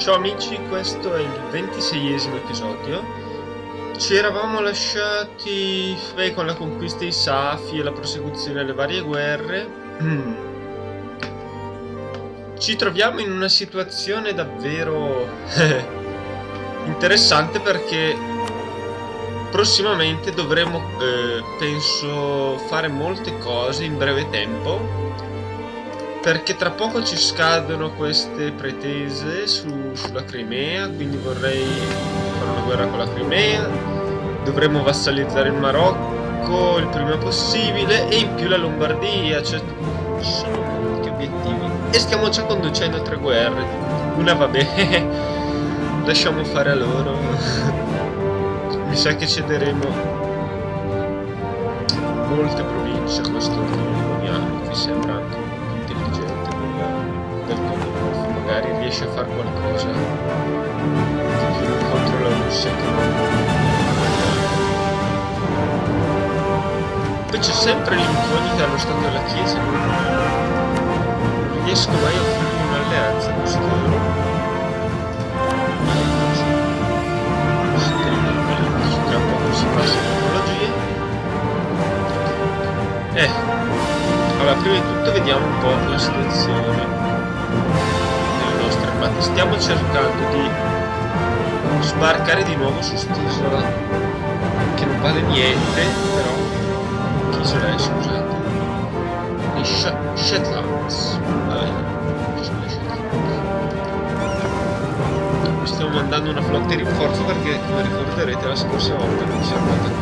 Ciao amici, questo è il 26esimo episodio. Ci eravamo lasciati con la conquista di Safi e la prosecuzione delle varie guerre. Ci troviamo in una situazione davvero interessante perché prossimamente dovremo, penso, fare molte cose in breve tempo. Perché tra poco ci scadono queste pretese sulla Crimea, quindi vorrei fare una guerra con la Crimea. Dovremmo vassalizzare il Marocco il prima possibile e in più la Lombardia, cioè ci sono molti obiettivi. E stiamo già conducendo 3 guerre. Una va bene, lasciamo fare a loro. Mi sa che cederemo molte province a questo uniano, qui sembra anche intelligente del Commonwealth, magari riesce a fare qualcosa di più contro la Russia che poi c'è sempre l'incognita allo stato della Chiesa, non riesco mai a offrire un'alleanza a costoro. Tra poco si passa tecnologie. Allora, prima di tutto vediamo un po' la situazione delle nostre armate. Stiamo cercando di sbarcare di nuovo su quest'isola che non vale niente, però che isola è, scusate? Le Shetlands. Sono le Shetlands. Stiamo mandando una flotta di rinforzo perché, come ricorderete, la scorsa volta non ci è andata.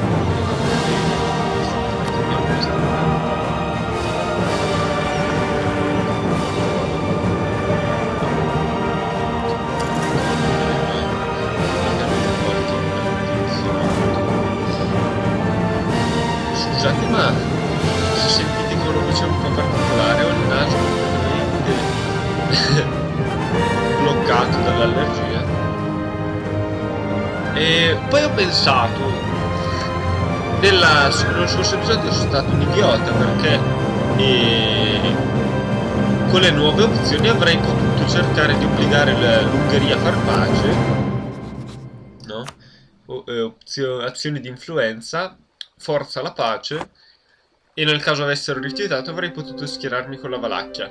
Scusate, ma se sentite che una voce un po' particolare, ho il naso completamente bloccato dall'allergia. E poi ho pensato, nello scorso episodio sono stato un idiota perché con le nuove opzioni avrei potuto cercare di obbligare l'Ungheria a far pace, no? Azioni di influenza, forza alla pace, e nel caso avessero rifiutato avrei potuto schierarmi con la Valacchia.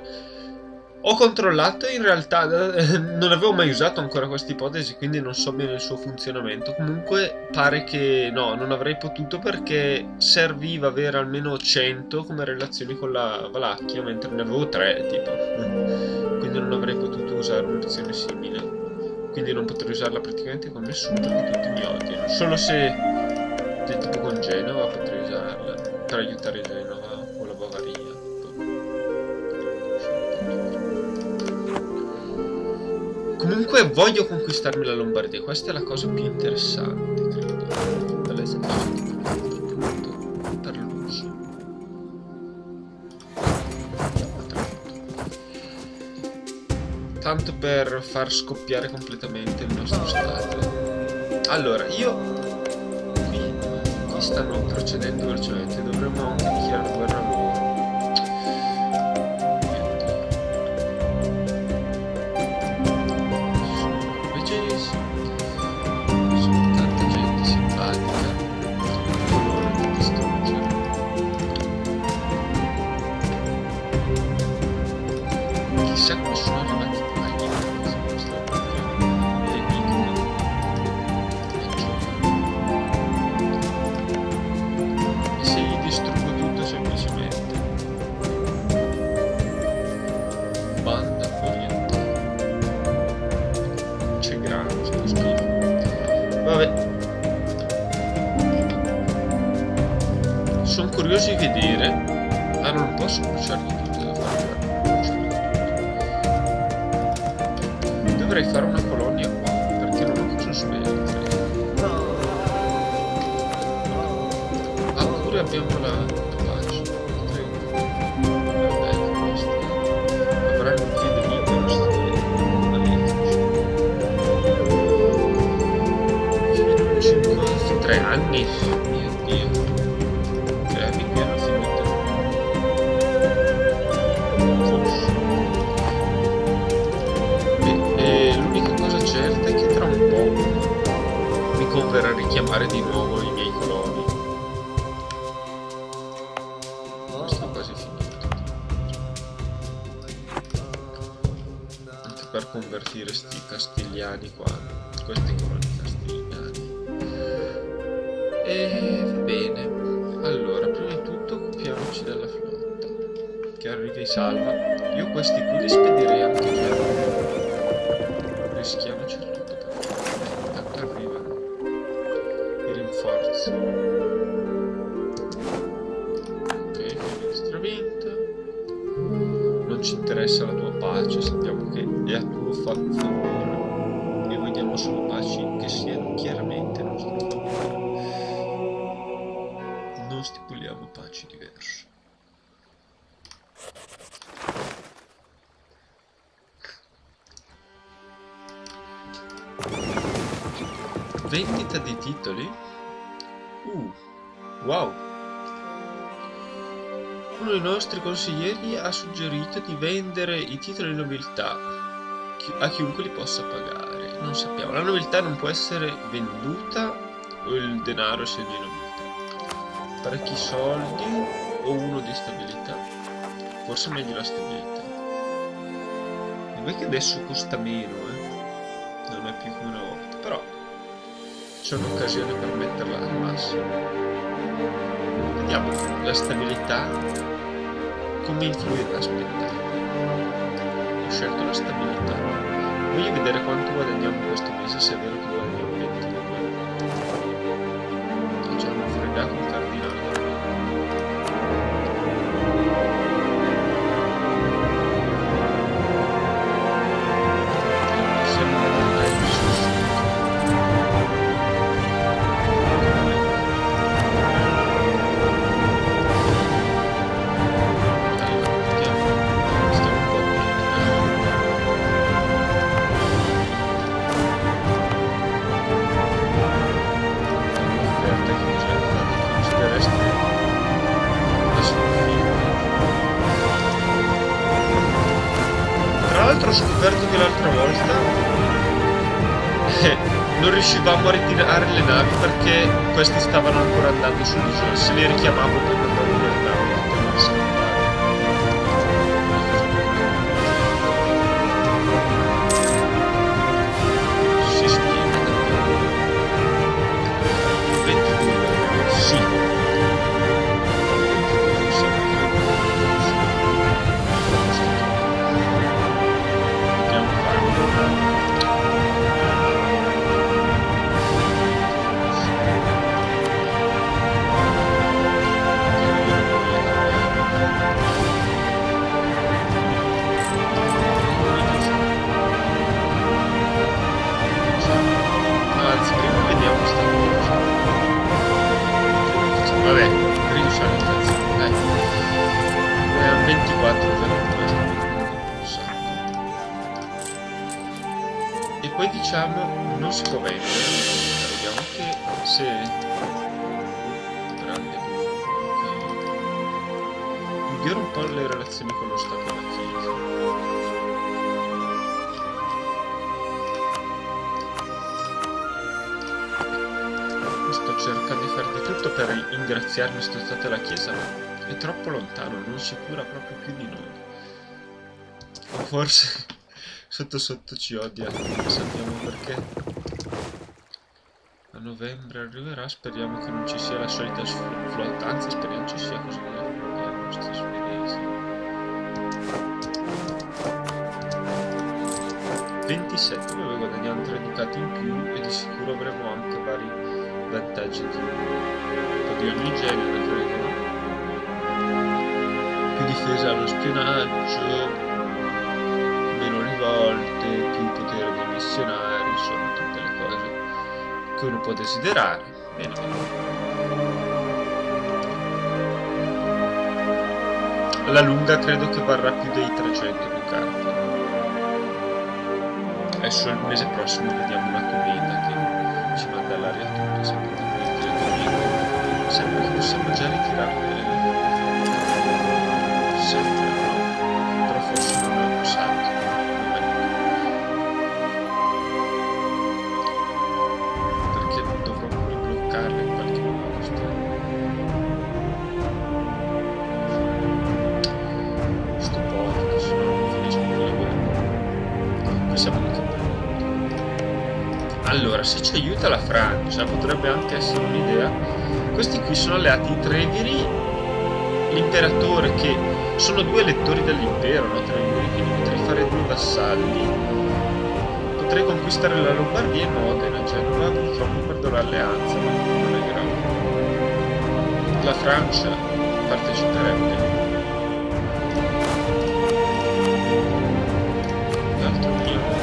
Ho controllato e in realtà non avevo mai usato ancora questa ipotesi, quindi non so bene il suo funzionamento. Comunque pare che no, non avrei potuto perché serviva avere almeno 100 come relazioni con la Valacchia, mentre ne avevo 3 tipo, quindi non avrei potuto usare un'opzione simile, quindi non potrei usarla praticamente con nessuno perché tutti mi odiano. Solo se tipo con Genova potrei usarla per aiutare Genova o la Bavaria. Comunque voglio conquistarmi la Lombardia, questa è la cosa più interessante, credo, dall'esercito per l'uso. Tanto per far scoppiare completamente il nostro stato. Allora, qui stanno procedendo velocemente, dovremmo anche dichiarare guerra a loro. Chissà come sono arrivati qua. E se gli distruggo tutto semplicemente. Banda orientale. C'è grano, sto schifo. Vabbè. Sono curioso di vedere. Ah, non posso bruciargli tutto da fare. Dovrei fare una colonia qua, perché non ho cosa sveltre. Ah, pure abbiamo la pace. Vabbè, questi avranno un piede libero, sti 3 anni. Mio Dio. Mi hanno finito. Forse. per richiamare di nuovo i miei coloni. Questo è quasi finito. Anche per convertire sti castigliani qua, questi coloni castigliani. E va bene. Allora, prima di tutto occupiamoci della flotta che arriva e salva. Io questi qui li spedirei anche già. Rischiamoci tutto perché intanto arrivano i rinforzi. Ok, quindi stravinto. Non ci interessa la tua pace, sappiamo che è a tuo favore e vogliamo solo paci che siano chiaramente a nostro favore. Non stipuliamo paci diverse. Vendita di titoli? Wow! Uno dei nostri consiglieri ha suggerito di vendere i titoli di nobiltà a chiunque li possa pagare. Non sappiamo. La nobiltà non può essere venduta o il denaro sia di nobiltà. Parecchi soldi o uno di stabilità? Forse meglio la stabilità. Vabbè che adesso costa meno, non è più come una volta, però c'è un'occasione per metterla al massimo. Vediamo la stabilità come influirà. Aspettate, ho scelto la stabilità. Voglio vedere quanto guadagniamo questo mese, se è vero che guadagniamo 22. Facciamo un fregato un cardinale. Ho scoperto che l'altra volta non riuscivamo a ritirare le navi perché questi stavano ancora andando sull'isola. Se li richiamavo per mandare le navi a scappare. Si spiega davvero. 22, sì. Vabbè, riduciamo l'inflazione, dai. Noi abbiamo 24 già con questo, un sacco. E poi diciamo, non si può vendere. Vediamo che se... grande ok. Migliora un po' le relazioni con lo Stato e la Chiesa. Sto cercando di fare di tutto per ingraziarmi sto Stato e la Chiesa, ma è troppo lontano, non si cura proprio più di noi. O forse sotto sotto ci odia, non sappiamo perché. A novembre arriverà, speriamo che non ci sia la solita flotta, anzi speriamo ci sia, così non affrontiamo i nostri svedesi. 27, dove guadagniamo 3 ducati in più e di sicuro avremo anche vari vantaggi di un po' di ogni genere, credo. Più difesa allo spionaggio, meno rivolte, più potere dei missionari, insomma tutte le cose che uno può desiderare. Bene, alla lunga credo che varrà più dei 300 ducati. Adesso il mese prossimo vediamo una cometa che ci manda all'aria tutto, sempre che possiamo già ritirarle, sempre no, però forse non è usato, perché dovrò siamo di capo. Allora, se ci aiuta la Francia, potrebbe anche essere un'idea. Questi qui sono alleati, i Treviri, l'imperatore, che sono due elettori dell'impero, no? Treviri, quindi potrei fare due vassalli. Potrei conquistare la Lombardia e Modena, Genova, purtroppo perdo l'alleanza, ma non è grave. La Francia parteciperebbe. L'altro mio leader.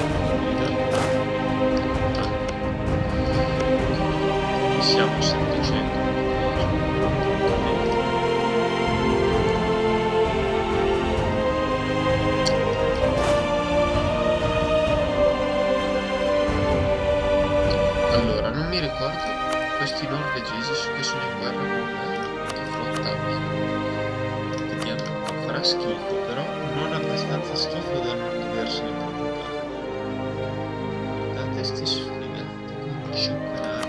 Siamo 700. Allora, non mi ricordo questi norvegesi che sono in guerra con me. Che flotta. Vediamo, farà schifo, però non abbastanza schifo da non doversene preoccupare. Guardate sti sfigati con 5 navi.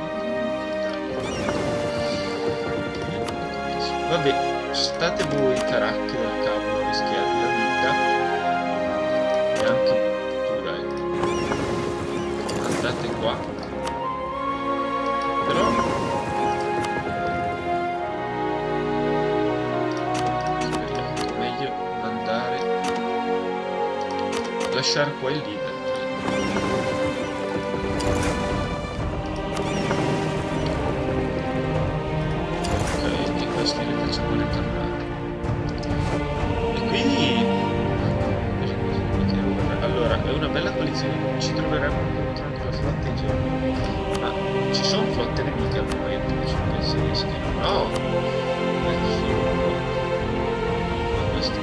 Vabbè, state voi caracche del cavolo, rischiate la vita. E anche tu, dai. Andate qua. Però meglio andare, lasciare qua il leader. Ok, e questi li facciamo ritornare. E qui allora è una bella coalizione, ci troveremo contro anche la flotta egeone. Ma ci sono flotte nemiche al momento che ci pensiamo. No! Questo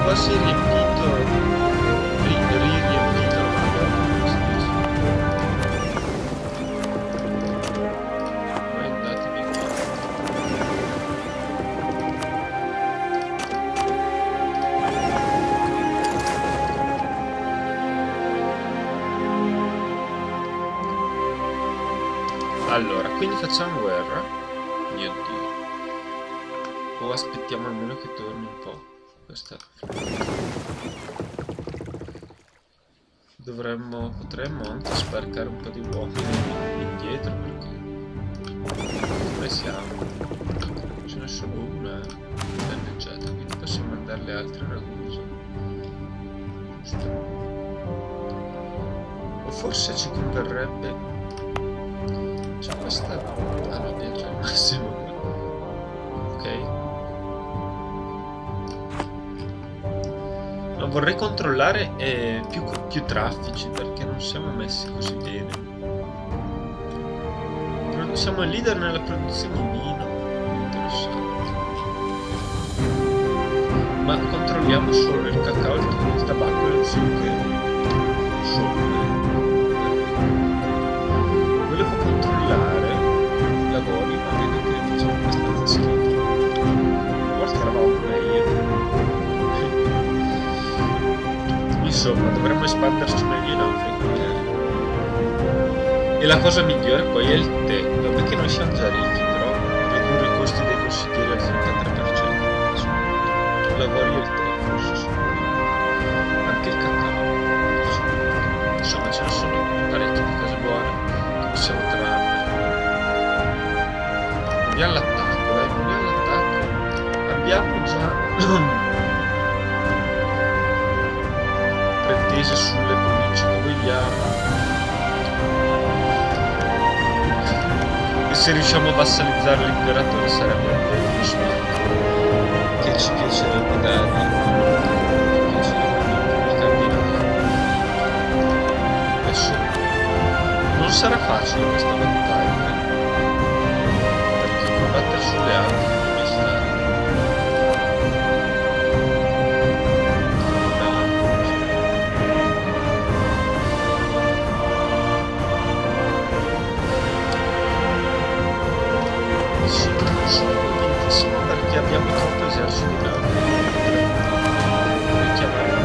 quasi riempito, riempito, poi andatevi qua. Allora, quindi facciamo guerra. Mio Dio. O aspettiamo almeno che torni un po'. Potremmo anche sbarcare un po' di uomini indietro, perché dove siamo? Ce n'è solo una danneggiata, quindi possiamo mandarle altre raguse. Giusto. O forse ci converrebbe. C'è questa. Ah no, viaggia al massimo. Ok. Vorrei controllare più traffici, perché non siamo messi così bene. Siamo il leader nella produzione di vino. Interessante. Ma controlliamo solo il cacao, il tabacco e lo zucchero. Volevo controllare i lavori, ma vedo che facciamo abbastanza schifo. Una volta eravamo meglio. Insomma, dovremmo espanderci meglio in Africa. E la cosa migliore poi è il tè, dove che noi siamo già ricchi, però ridurre i costi dei consiglieri al 33%. Lavori e il tè, forse sono. Anche il cacao. Insomma, ce ne sono parecchie di cose buone che possiamo trarre. Proviamo l'attacco, dai, proviamo l'attacco. Abbiamo già pretese sulle province che vogliamo. se riusciamo a vassalizzare l'imperatore sarebbe un bellissimo. Che ci piacerebbe dargli. Adesso non sarà facile questa battaglia, perché combattere sulle Alpi deve stare. Sì, non sono convintissimo perché abbiamo troppo esercito in Alpi. Richiamare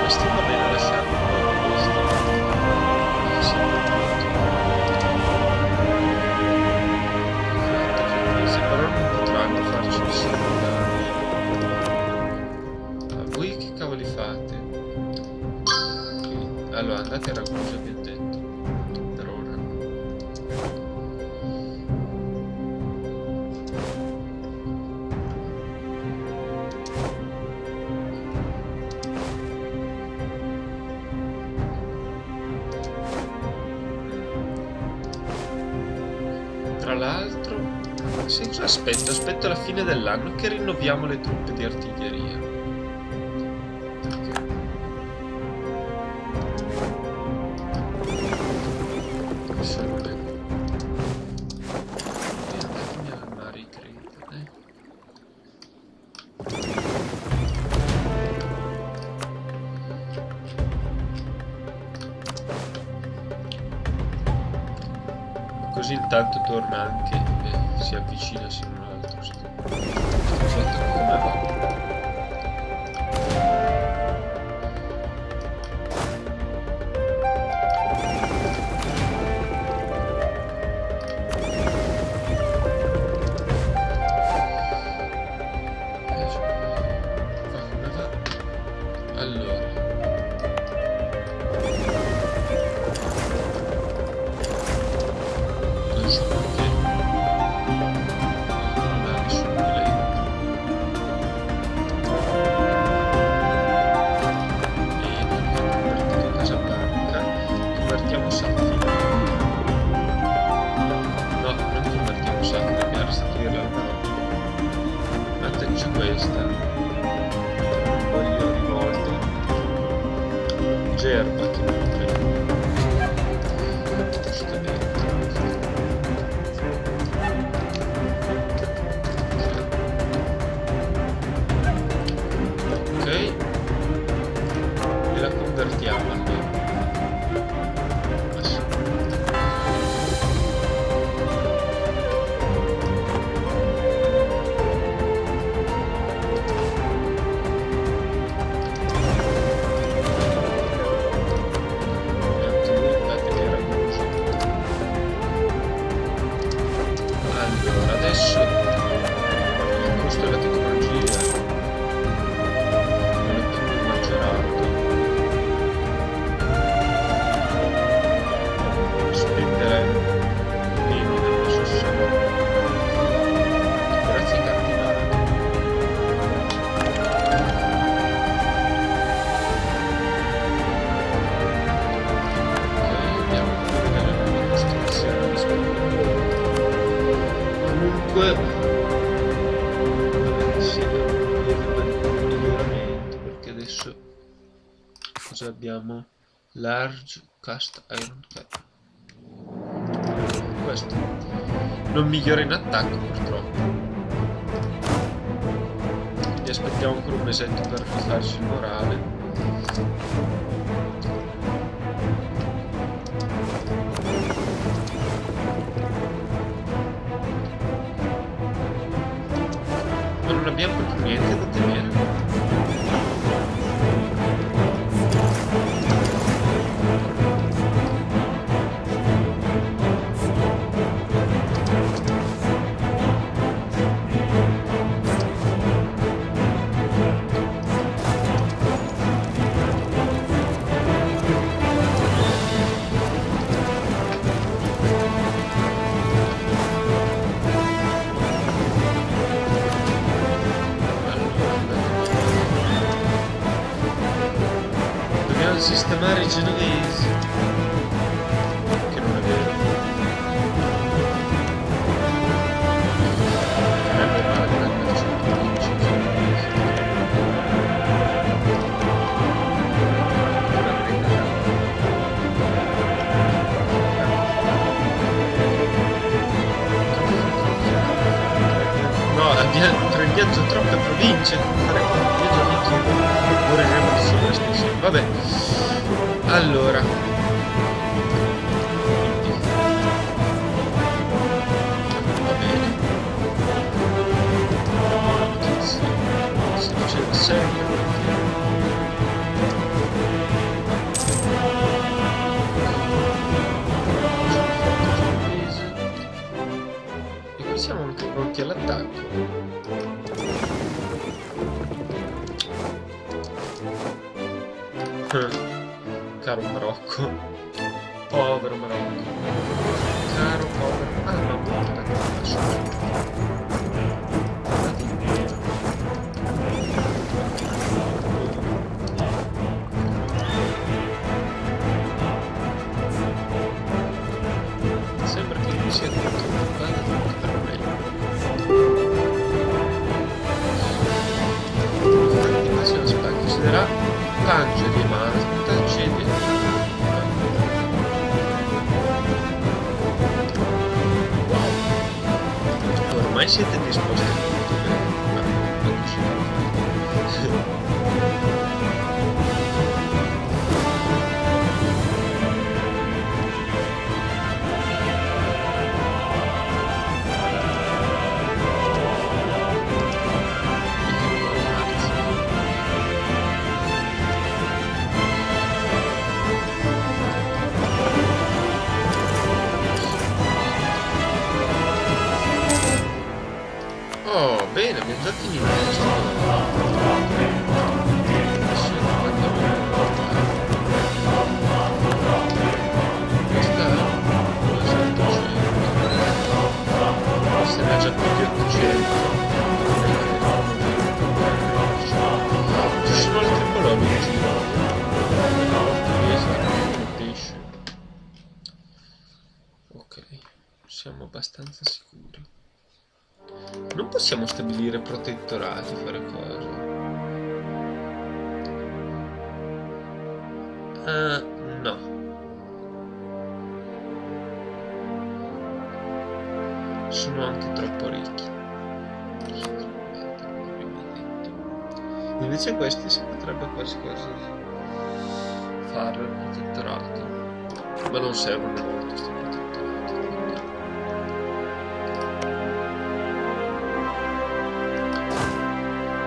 questi va bene lasciarli questi. Sì, però non potranno farci nessuno danni. Voi che cavoli fate? Allora andate a Ragusa, abbiamo detto. Per ora. Tra l'altro, sì, aspetto alla fine dell'anno che rinnoviamo le truppe di artiglieria. Perché sono le... andatemi al mare, credo, Così intanto torna anche e si avvicina se non altro. Aspetta, come va? Come va? Allora. Non so perché non ha nessun talento. E non abbiamo convertito Casablanca, convertiamo Safina. No, non convertiamo Safina, abbiamo restituire la no. Metterci questa. Non voglio rivolte. Gerba che non prendo. Giustamente. Ok, e la convertiamo almeno. Ma sì. E anche lui infatti era così. Allora, adesso il costo della tecnologia non è più maggiorato. Spenderemo meno del possessore grazie ai cardinali. Ok, abbiamo delle nuove costruzioni disponibili. Comunque sì, un miglioramento perché adesso cosa abbiamo? Large cast iron cap. Questo non migliora in attacco purtroppo. Quindi aspettiamo ancora un mesetto per rifarci il morale. Ma non abbiamo proprio niente da tenere. Dobbiamo sistemare i genovesi. vince, faremo io già mi chiedo, moriremo insieme stasera. Vabbè, allora, va bene, si diceva sempre e qui siamo anche pronti all'attacco. Caro Marocco, povero Marocco, caro povero, no, guardate, sembra che mi sia tutto per meglio. Infatti passiamo spazio, si darà Tangeri e Malta cede. Wow, ormai siete disposti a tutto oh, bene, abbiamo già finito questo. Questa era già più di 800. Ci sono altre colonie in giro. Pesce. Ok, siamo abbastanza sicuri. Non possiamo stabilire protettorati, fare cose. No. Sono anche troppo ricchi. Invece questi si potrebbe quasi quasi fare il protettorato. Ma non servono molto questi protettorati.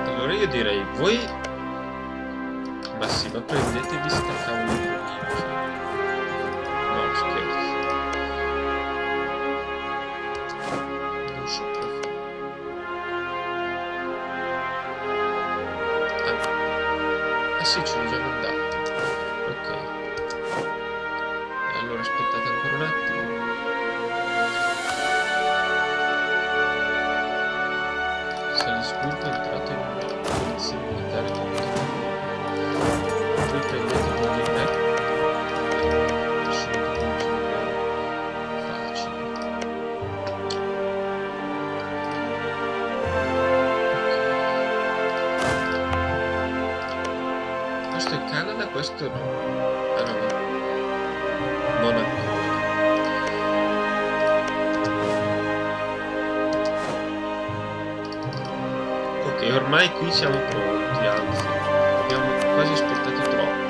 Allora io direi voi, ma sì, ma prendetevi sta cavolo di no, scherzo, non so perché. Ah sì, ce l'ho già mandato. Ok, e allora aspettate ancora un attimo. Salisburgo è entrato in una polizia militare molto voi prendete voi di me sono facili. Questo è Canada, questo no. Ah no, non ancora. Ok, ormai qui siamo pronti, anzi, abbiamo quasi aspettato troppo.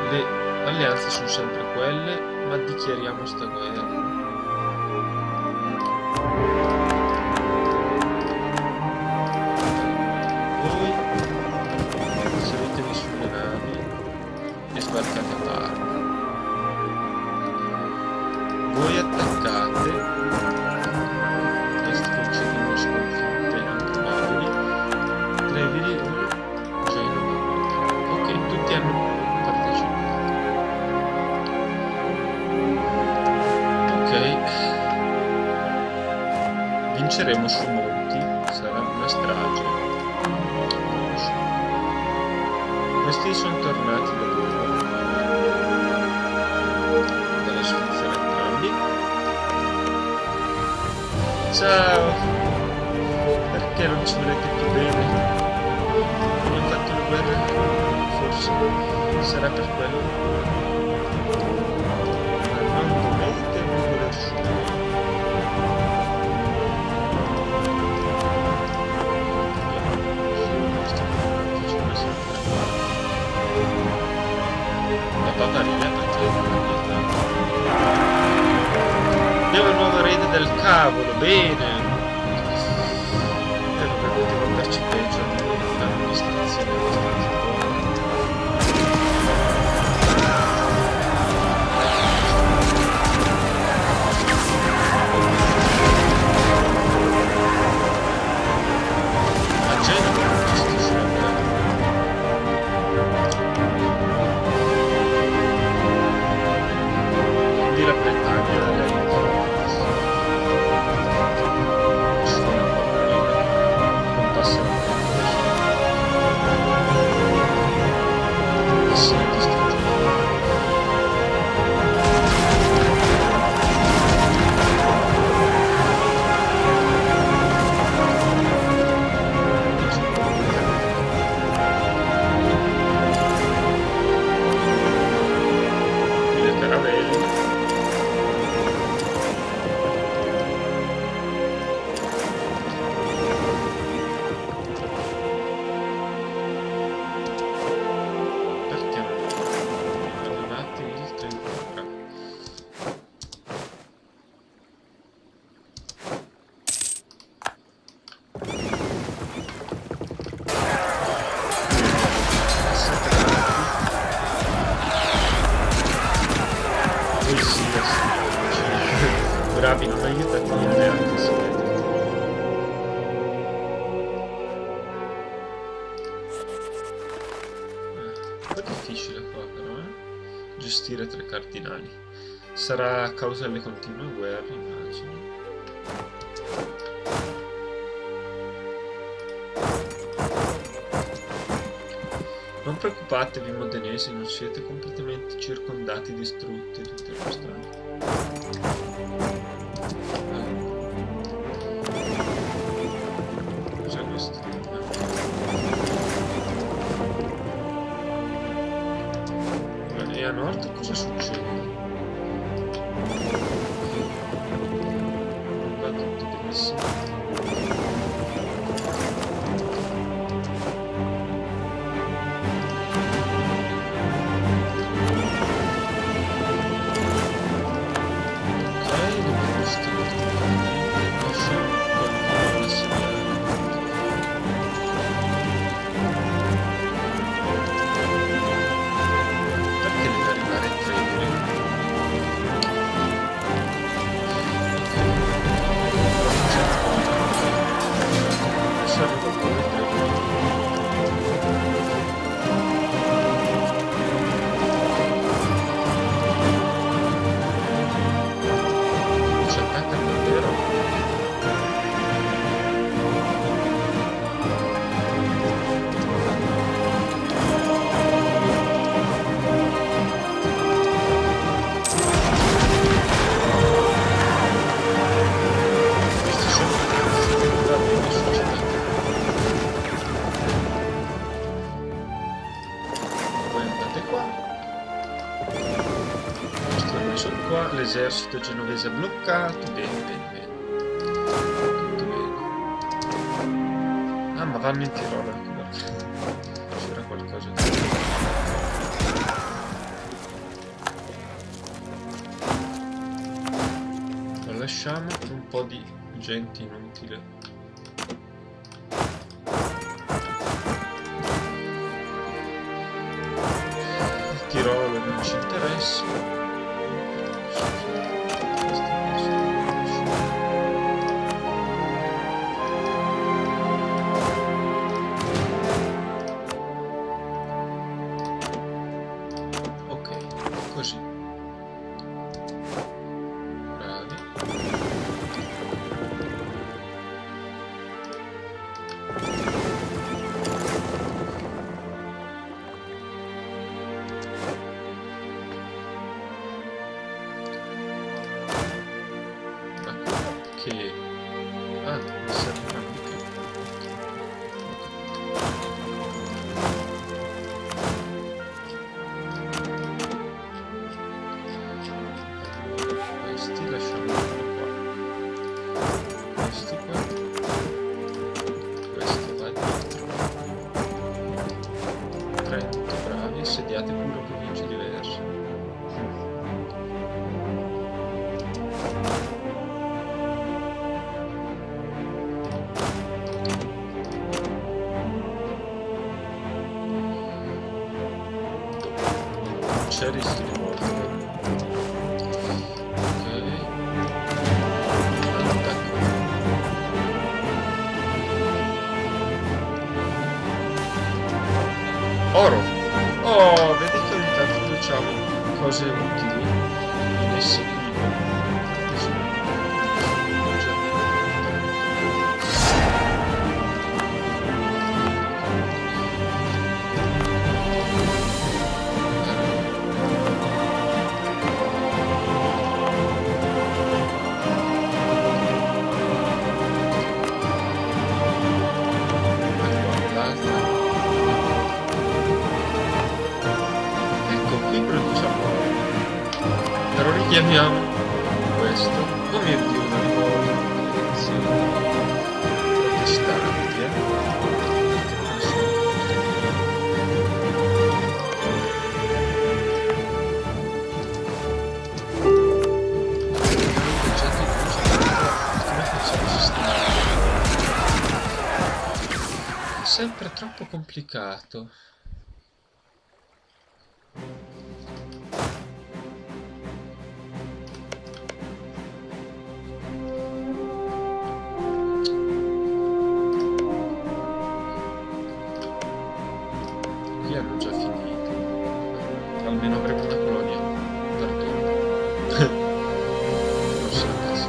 Le alleanze sono sempre quelle, ma dichiariamo sta guerra. Voi salitevi sulle navi e sbarcate a Parma. Voi attaccate questi concedino sconfitte improbabili. Treviri Genova. Ok, tutti hanno partecipato. Ok, vinceremo sui monti, sarà una strage. Questi sono tornati da dove? Dalla Svizzera entrambi. Ciao! Perché non ci volete più bene? Abbiamo fatto le guerre? Forse sarà per quello. Ma non dovete non voler subire. Sorgeva il nuovo erede del cavolo, bene. Vabbè, potevo andarci peggio, fare un'istruzione abbastanza buona. A Genova non gestisce la guerra. Quindi la Bretagna lei bravi, non aiutati neanche se un po' difficile qua però, gestire 3 cardinali. Sarà a causa delle continue guerre, immagino. Non preoccupatevi modenesi, non siete completamente circondati, distrutti, tutte le cose. Cos'è questo? E a nord cosa succede? Va tutto benissimo. L'esercito genovese è bloccato. Bene, bene, bene. Tutto bene. Ah, ma vanno in Tirolo, ecco perché. C'era qualcosa di... Lo lasciamo per un po' di gente inutile. Il Tirolo non ci interessa. Così. Bravi. Ma che... Ah, mi serve anche che... Questi lasciamo qua. Questi qua. Questo va dietro. Trento, bravi, assediate pure province diverse. c'è rischio di morte. Ok. All'attacco. Oro! Oh, vedi che ogni tanto diciamo cose utili in essi qui. Chiamiamo questo. Oh mio Dio, una nuova protestanti, È sempre troppo complicato. Hanno già finito. Almeno avremo una colonia. Perdono. Non so cosa.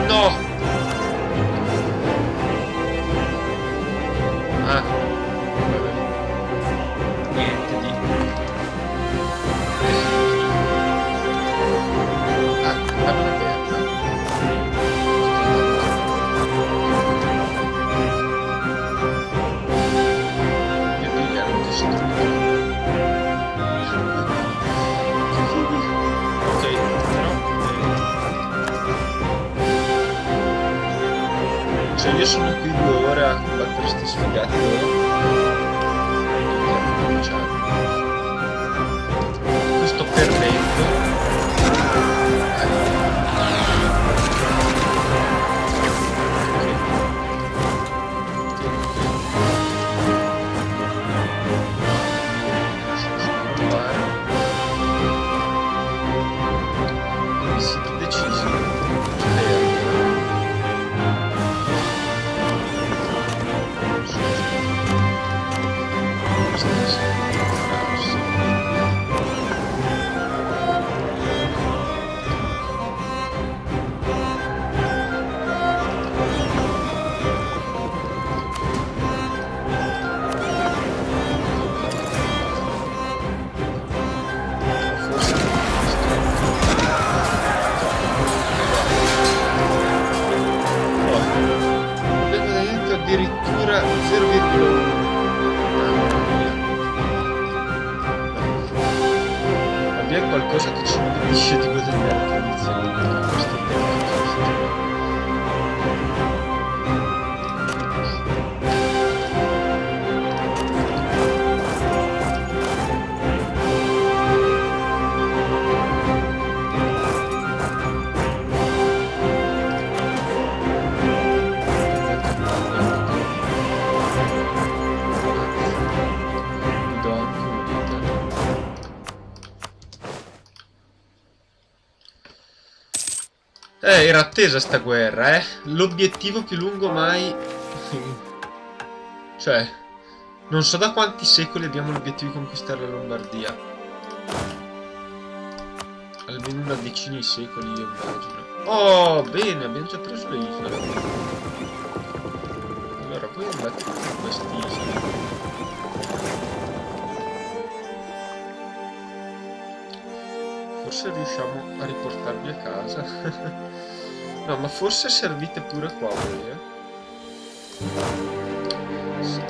No! Ah, vabbè. Niente di... Ah, dammi una perla. Io pigliamo che si trova. Ok, però... Cioè io sono qui 2 ore a combattere sti sfigati qui sto perdendo. Siete decisi? Addirittura 0,1. Abbiamo qualcosa che ci impedisce di guadagnare condizioni di questo era attesa sta guerra, eh? L'obiettivo più lungo mai... Cioè, non so da quanti secoli abbiamo l'obiettivo di conquistare la Lombardia. Almeno una decina di secoli, io immagino. Oh, bene, abbiamo già preso le isole. Allora, voi andate in queste isole. Forse riusciamo a riportarvi a casa. No, ma forse servite pure qua voi, Sì,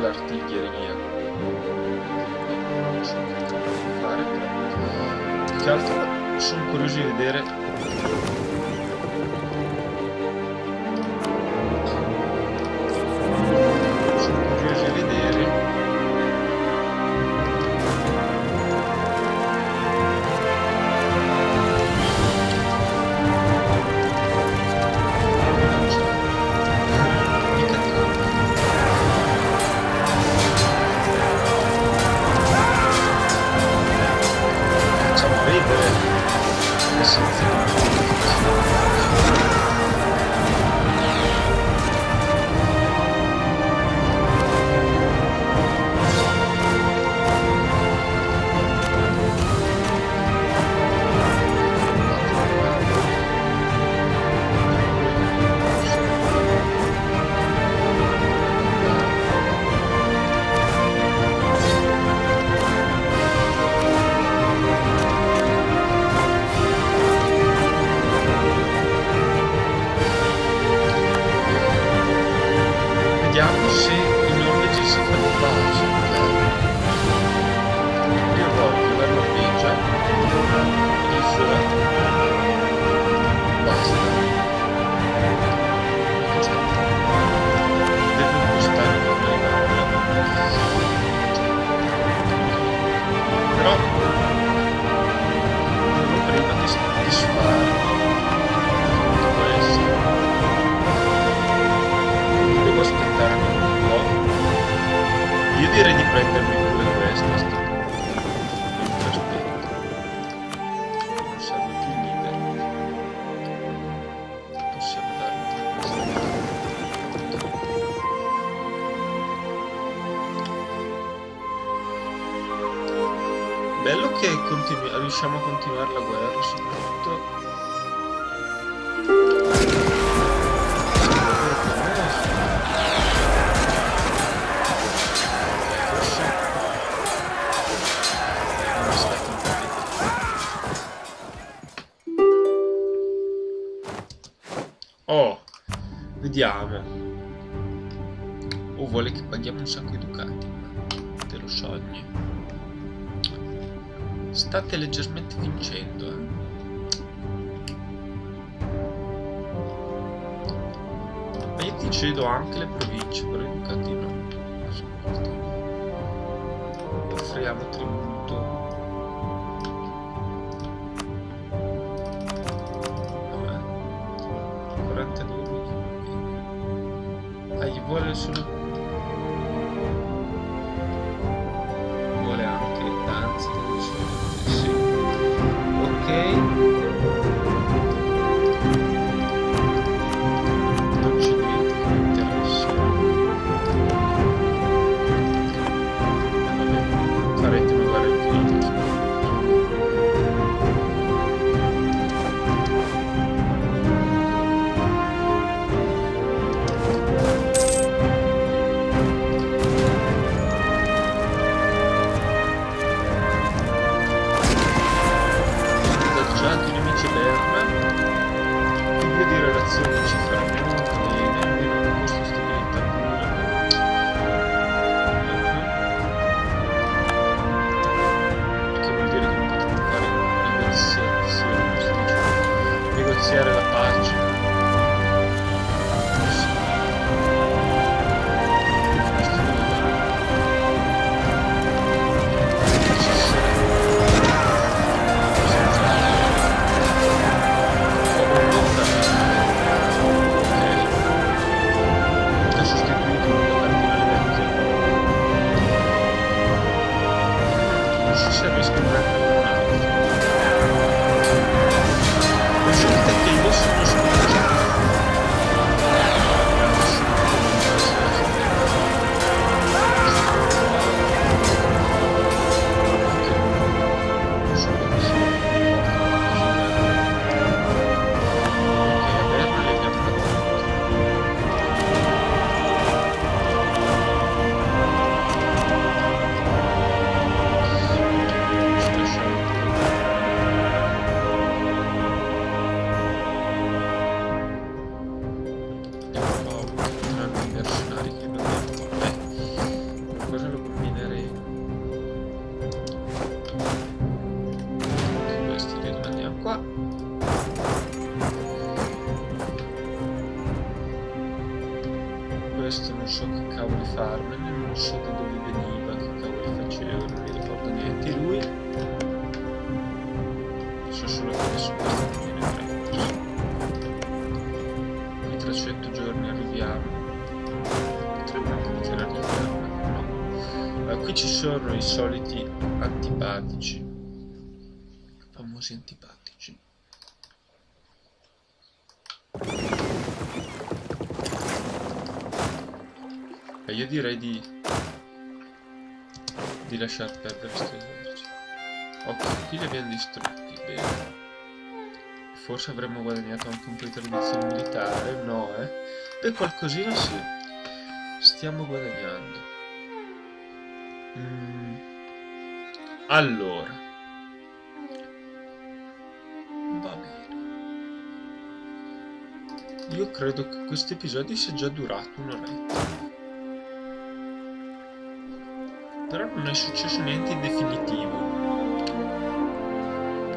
dell'artiglieria. Non so che fare. Più che altro sono curioso di vedere. Sono curioso di vedere. Vediamo se i norvegesi si fanno pace. Io voglio la Norvegia, basta. Devo impostare con però devo prima disfare questo. Devo aspettare un po'. Io direi di prendermi pure questo a sto punto. Aspetta. Non serve più leader. Possiamo dargli questo. Bello che riusciamo a continuare la guerra, soprattutto. Oh, vediamo. Oh, vuole che paghiamo un sacco di ducati. Te lo sogni. State leggermente vincendo, Ma io ti cedo anche le province, però i ducati no. Ascolta. Offriamo tributo. Vabbè. 42. Ah, gli vuole solo. Vuole anche danze. Sì. Ok. Non c'è niente che mi interessa. Vabbè, farete una guerra infinita. questo non so che cavoli farmene, non so da dove veniva, che cavoli faceva, non mi ricordo niente. Lui so solo che adesso questo non viene a prendersi. Qui tra 100 giorni arriviamo. Potremmo anche iniziare a arrivare, no. Ma qui ci sono i soliti antipatici, famosi antipatici. E io direi di lasciar perdere questo esercito. Ok, qui li abbiamo distrutti, bene. Forse avremmo guadagnato anche un po' di tradizione militare, no Beh, qualcosina sì, stiamo guadagnando. Allora, va bene. Io credo che questo episodio sia già durato un'oretta. Però non è successo niente in definitivo.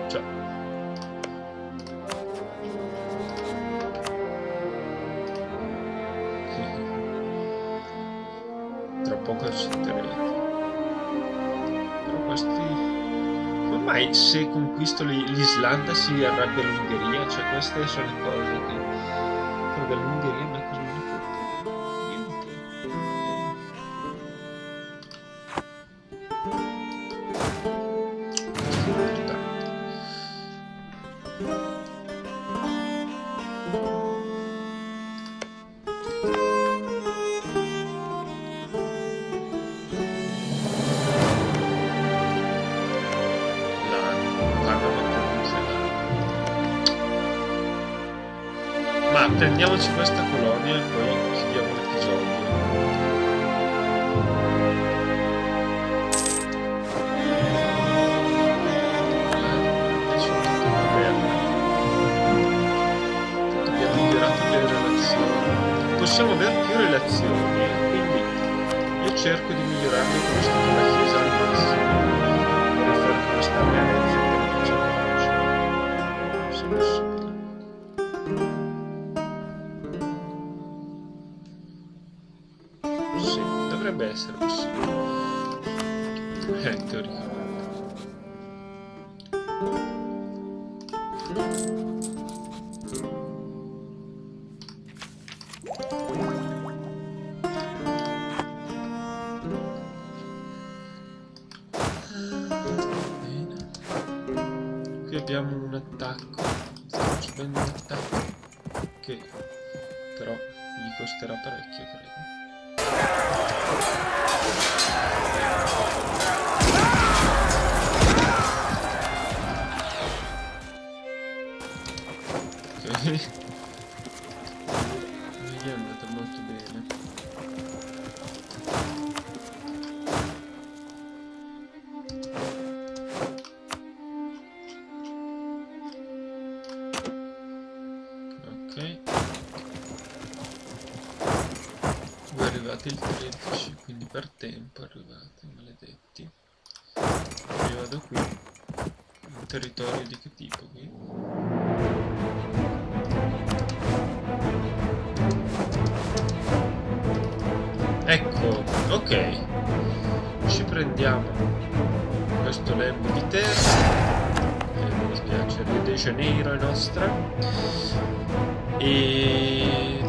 Cioè. Tra poco accetterete. Però questi... Come mai se conquisto l'Islanda si arrabbia l'Ungheria? Cioè queste sono le cose che... Però dall'Ungheria ma cosa mi importa? Ma prendiamoci questa colonia e poi chiudiamo l'episodio. Abbiamo migliorato le relazioni. Possiamo avere più relazioni, quindi io cerco di migliorarle come sto con la chiesa al massimo. Vorrei fare questa mezza per ce la faccio. Se possibile. Sì, dovrebbe essere possibile. Teoricamente. Bene. Qui abbiamo un attacco. Stiamo subendo un attacco che però gli costerà parecchio, credo. Ok. Non gli è andata molto bene. Ok. Voi arrivate il 13, quindi per tempo arrivate, maledetti. Io vado qui. Un territorio di che tipo qui? Ecco, ok. Ci prendiamo questo lembo di terra. Mi dispiace, Rio de Janeiro è nostra. E